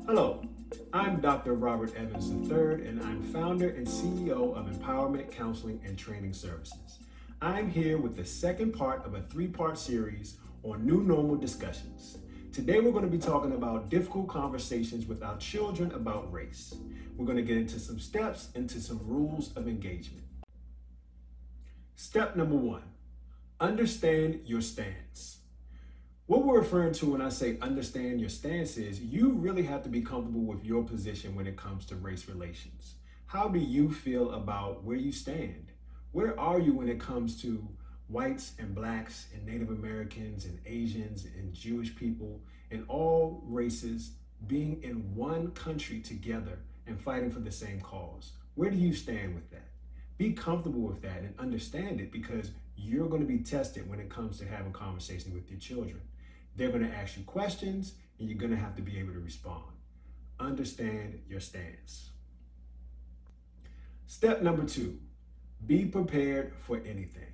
Hello, I'm Dr. Robert Evans III, and I'm founder and CEO of Empowerment Counseling and Training Services. I'm here with the second part of a three-part series on new normal discussions. Today, we're going to be talking about difficult conversations with our children about race. We're going to get into some steps, into some rules of engagement. Step number one, understand your stance. What we're referring to when I say understand your stance is you really have to be comfortable with your position when it comes to race relations. How do you feel about where you stand? Where are you when it comes to whites and blacks and Native Americans and Asians and Jewish people and all races being in one country together and fighting for the same cause? Where do you stand with that? Be comfortable with that and understand it, because you're going to be tested when it comes to having conversations with your children. They're going to ask you questions and you're going to have to be able to respond. Understand your stance. Step number two, be prepared for anything.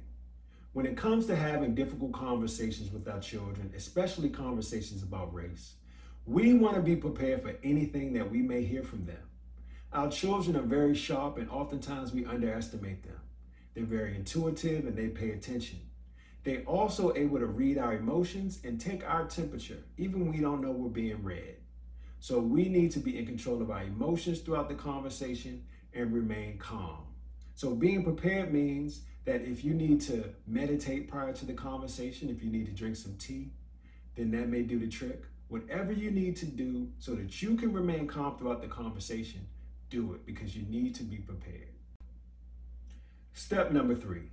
When it comes to having difficult conversations with our children, especially conversations about race, we want to be prepared for anything that we may hear from them. Our children are very sharp, and oftentimes we underestimate them. They're very intuitive and they pay attention. They're also able to read our emotions and take our temperature, even when we don't know we're being read. So we need to be in control of our emotions throughout the conversation and remain calm. So being prepared means that if you need to meditate prior to the conversation, if you need to drink some tea, then that may do the trick. Whatever you need to do so that you can remain calm throughout the conversation, do it, because you need to be prepared. Step number three,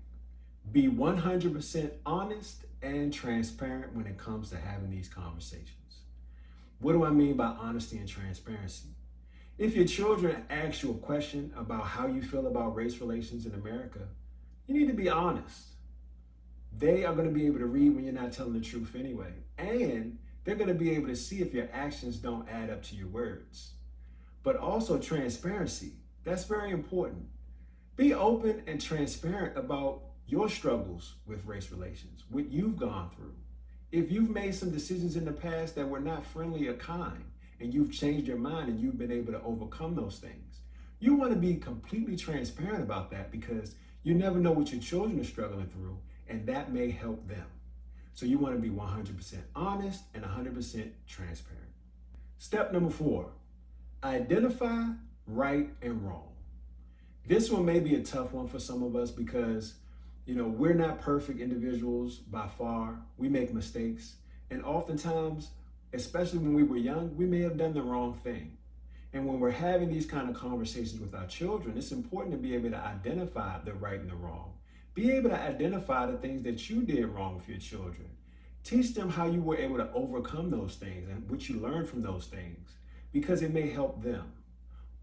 be 100% honest and transparent when it comes to having these conversations. What do I mean by honesty and transparency? If your children ask you a question about how you feel about race relations in America, you need to be honest. They are going to be able to read when you're not telling the truth anyway, and they're going to be able to see if your actions don't add up to your words. But also transparency, that's very important. Be open and transparent about your struggles with race relations, what you've gone through. If you've made some decisions in the past that were not friendly or kind, and you've changed your mind and you've been able to overcome those things, you want to be completely transparent about that, because you never know what your children are struggling through, and that may help them. So you want to be 100% honest and 100% transparent. Step number four, identify right and wrong. This one may be a tough one for some of us because we're not perfect individuals by far. We make mistakes. And oftentimes, especially when we were young, we may have done the wrong thing. And when we're having these kind of conversations with our children, it's important to be able to identify the right and the wrong. Be able to identify the things that you did wrong with your children. Teach them how you were able to overcome those things and what you learned from those things, because it may help them.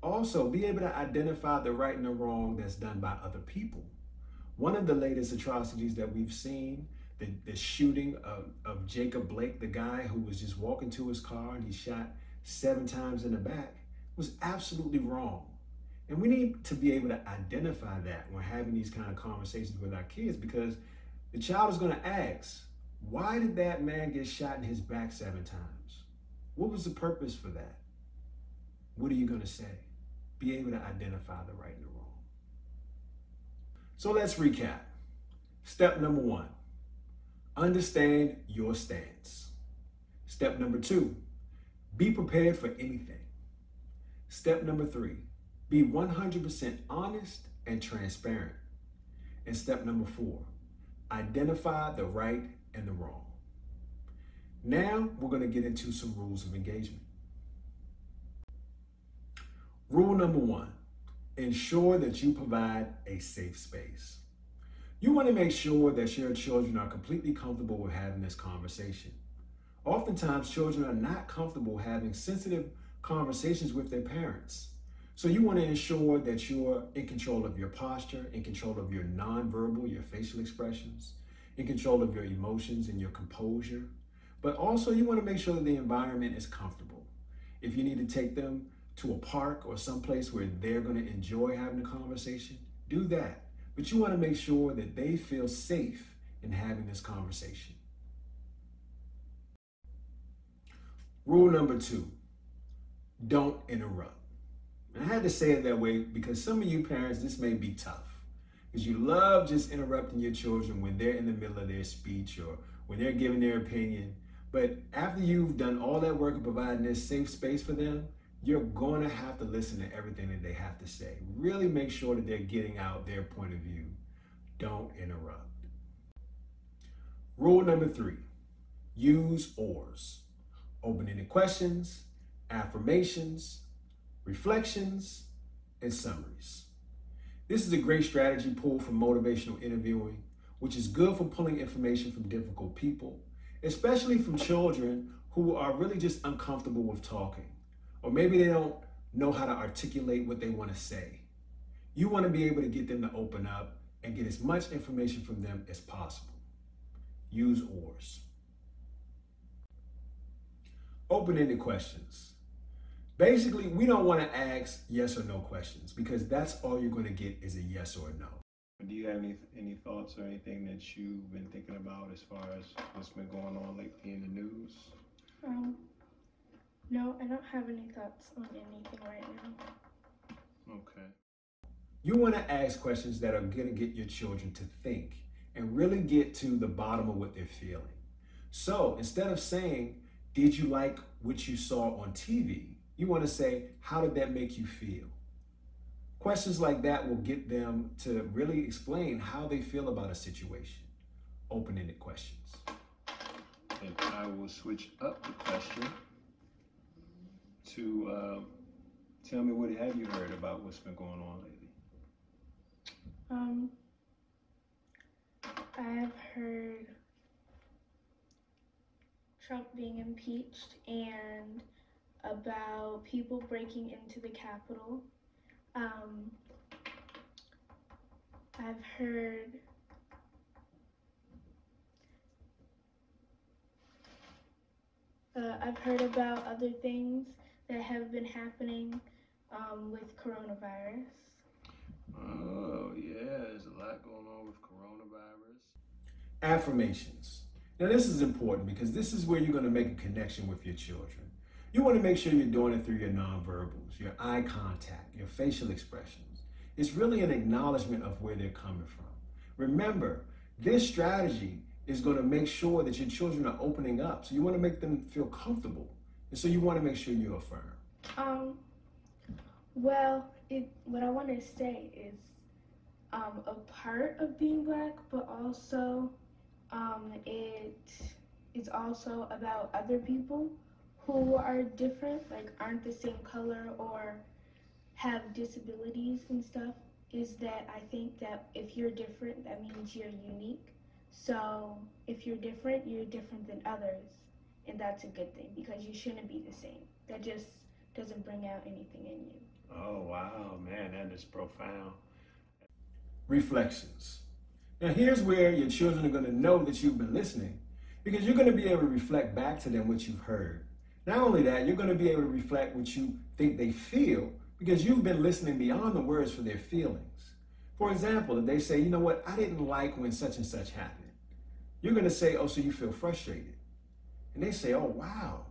Also, be able to identify the right and the wrong that's done by other people. One of the latest atrocities that we've seen, the shooting of Jacob Blake, the guy who was just walking to his car and he shot 7 times in the back, was absolutely wrong. And we need to be able to identify that when we're having these kind of conversations with our kids, because the child is going to ask, why did that man get shot in his back 7 times? What was the purpose for that? What are you going to say? Be able to identify the right and the wrong. So let's recap. Step number one, understand your stance. Step number two, be prepared for anything. Step number three, be 100% honest and transparent. And step number four, identify the right and the wrong. Now we're going to get into some rules of engagement. Rule number one, ensure that you provide a safe space. You want to make sure that your children are completely comfortable with having this conversation. Oftentimes, children are not comfortable having sensitive conversations with their parents. So you want to ensure that you're in control of your posture, in control of your nonverbal, your facial expressions, in control of your emotions and your composure. But also you want to make sure that the environment is comfortable. If you need to take them to a park or someplace where they're going to enjoy having a conversation, do that. But you want to make sure that they feel safe in having this conversation. Rule number two, don't interrupt. And I had to say it that way because some of you parents, this may be tough because you love just interrupting your children when they're in the middle of their speech or when they're giving their opinion. But after you've done all that work of providing this safe space for them, you're going to have to listen to everything that they have to say. Really make sure that they're getting out their point of view. Don't interrupt. Rule number 3, use ORs. Open-ended questions, affirmations, reflections, and summaries. This is a great strategy pulled from motivational interviewing, which is good for pulling information from difficult people, especially from children who are really just uncomfortable with talking, or maybe they don't know how to articulate what they want to say. You want to be able to get them to open up and get as much information from them as possible. Use ORs. Open-ended questions. Basically, we don't want to ask yes or no questions because that's all you're going to get is a yes or a no. Do you have any thoughts or anything that you've been thinking about as far as what's been going on lately in the news? No, I don't have any thoughts on anything right now. Okay. You want to ask questions that are going to get your children to think and really get to the bottom of what they're feeling. So instead of saying, did you like what you saw on TV? You want to say, how did that make you feel? Questions like that will get them to really explain how they feel about a situation. Open-ended questions. And I will switch up the question to tell me, what have you heard about what's been going on lately? I've heard Trump being impeached and about people breaking into the Capitol. I've heard about other things that have been happening with coronavirus. Oh yeah, there's a lot going on with coronavirus. Affirmations. Now this is important because this is where you're going to make a connection with your children. You want to make sure you're doing it through your nonverbals, your eye contact, your facial expressions. It's really an acknowledgement of where they're coming from. Remember, this strategy is going to make sure that your children are opening up. So you want to make them feel comfortable. And so you want to make sure you affirm. What I want to say is a part of being Black, but also it's also about other people who are different, like aren't the same color or have disabilities and stuff, is that I think that if you're different, that means you're unique. So if you're different than others, and that's a good thing because you shouldn't be the same. That just doesn't bring out anything in you. Oh wow, man, that is profound. Reflections. Now here's where your children are going to know that you've been listening because you're going to be able to reflect back to them what you've heard. Not only that, you're going to be able to reflect what you think they feel because you've been listening beyond the words for their feelings. For example, if they say, you know what, I didn't like when such and such happened. You're going to say, oh, so you feel frustrated. And they say, oh, wow.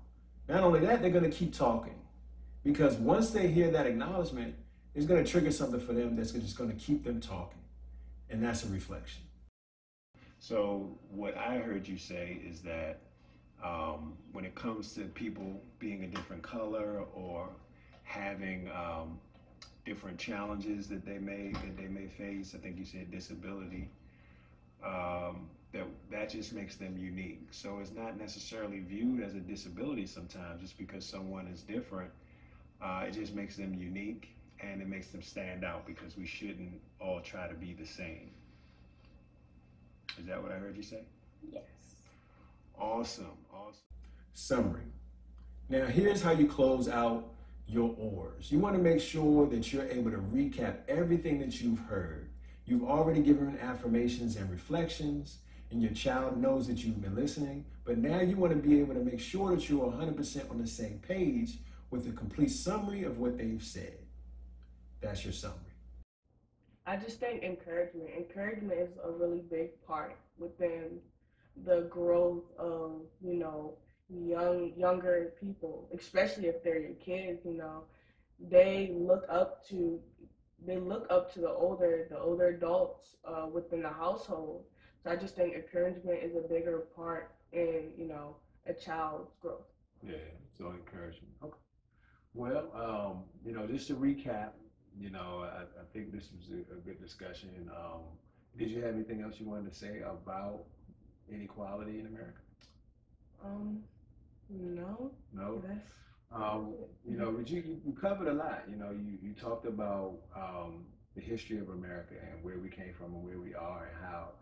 Not only that, they're going to keep talking because once they hear that acknowledgement, it's going to trigger something for them that's just going to keep them talking. And that's a reflection. So what I heard you say is that when it comes to people being a different color or having different challenges that they may face, I think you said disability, that just makes them unique. So it's not necessarily viewed as a disability sometimes just because someone is different. It just makes them unique and it makes them stand out because we shouldn't all try to be the same. Is that what I heard you say? Yes. Awesome. Summary. Now here's how you close out your ORs. You want to make sure that you're able to recap everything that you've heard. You've already given affirmations and reflections, and your child knows that you've been listening, but now you want to be able to make sure that you're 100% on the same page with a complete summary of what they've said. That's your summary. I just think encouragement. Encouragement is a really big part within the growth of, younger people, especially if they're your kids. You know, they look up to the older adults within the household. So I just think encouragement is a bigger part in a child's growth. Yeah, so encouragement. Okay. Well, just to recap, I think this was a good discussion. Did you have anything else you wanted to say about inequality in America? No. No. That's But you covered a lot. You talked about the history of America and where we came from and where we are and how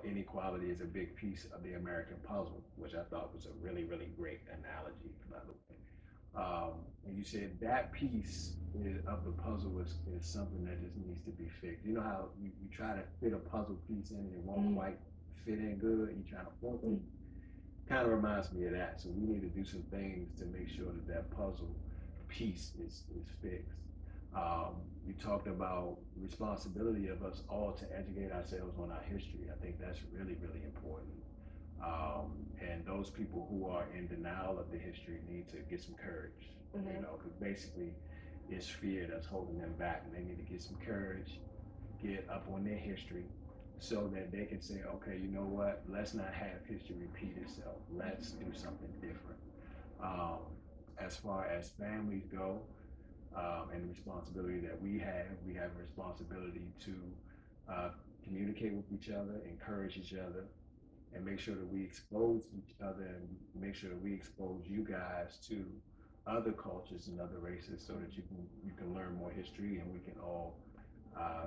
inequality is a big piece of the American puzzle, which I thought was a really, really great analogy, by the way. And you said that piece of the puzzle is something that just needs to be fixed. You know how you try to fit a puzzle piece in and it won't quite fit in good, you try to force it? Kind of reminds me of that. So we need to do some things to make sure that puzzle piece is fixed. You talked about responsibility of us all to educate ourselves on our history. I think that's really, really important. And those people who are in denial of the history need to get some courage, because basically it's fear that's holding them back, and they need to get some courage, get up on their history, so that they can say, okay, you know what, let's not have history repeat itself. Let's do something different. As far as families go, and the responsibility that we have a responsibility to communicate with each other, encourage each other, and make sure that we expose each other and make sure that we expose you guys to other cultures and other races so that you can learn more history and we can all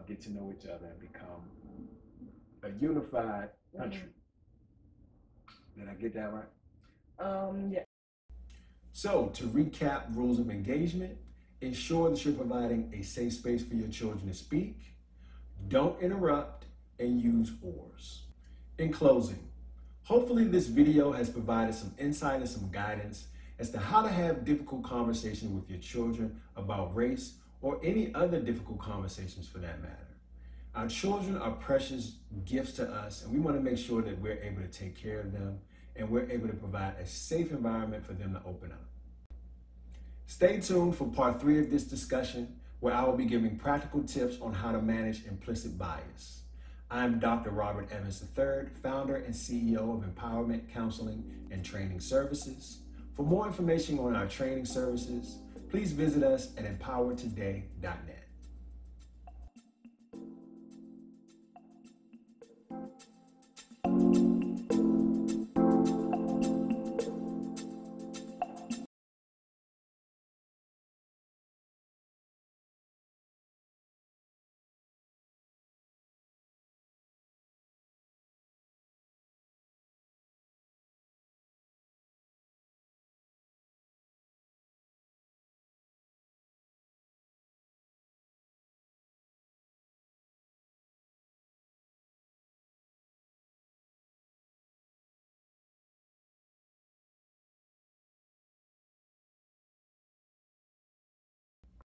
get to know each other and become a unified country. Did I get that right? Yeah. So to recap rules of engagement, ensure that you're providing a safe space for your children to speak. Don't interrupt and use ORs. In closing, hopefully this video has provided some insight and some guidance as to how to have difficult conversations with your children about race or any other difficult conversations for that matter. Our children are precious gifts to us, and we want to make sure that we're able to take care of them and we're able to provide a safe environment for them to open up. Stay tuned for part 3 of this discussion, where I will be giving practical tips on how to manage implicit bias. I'm Dr. Robert Evans III, founder and CEO of Empowerment Counseling and Training Services. For more information on our training services, please visit us at empowertoday.net.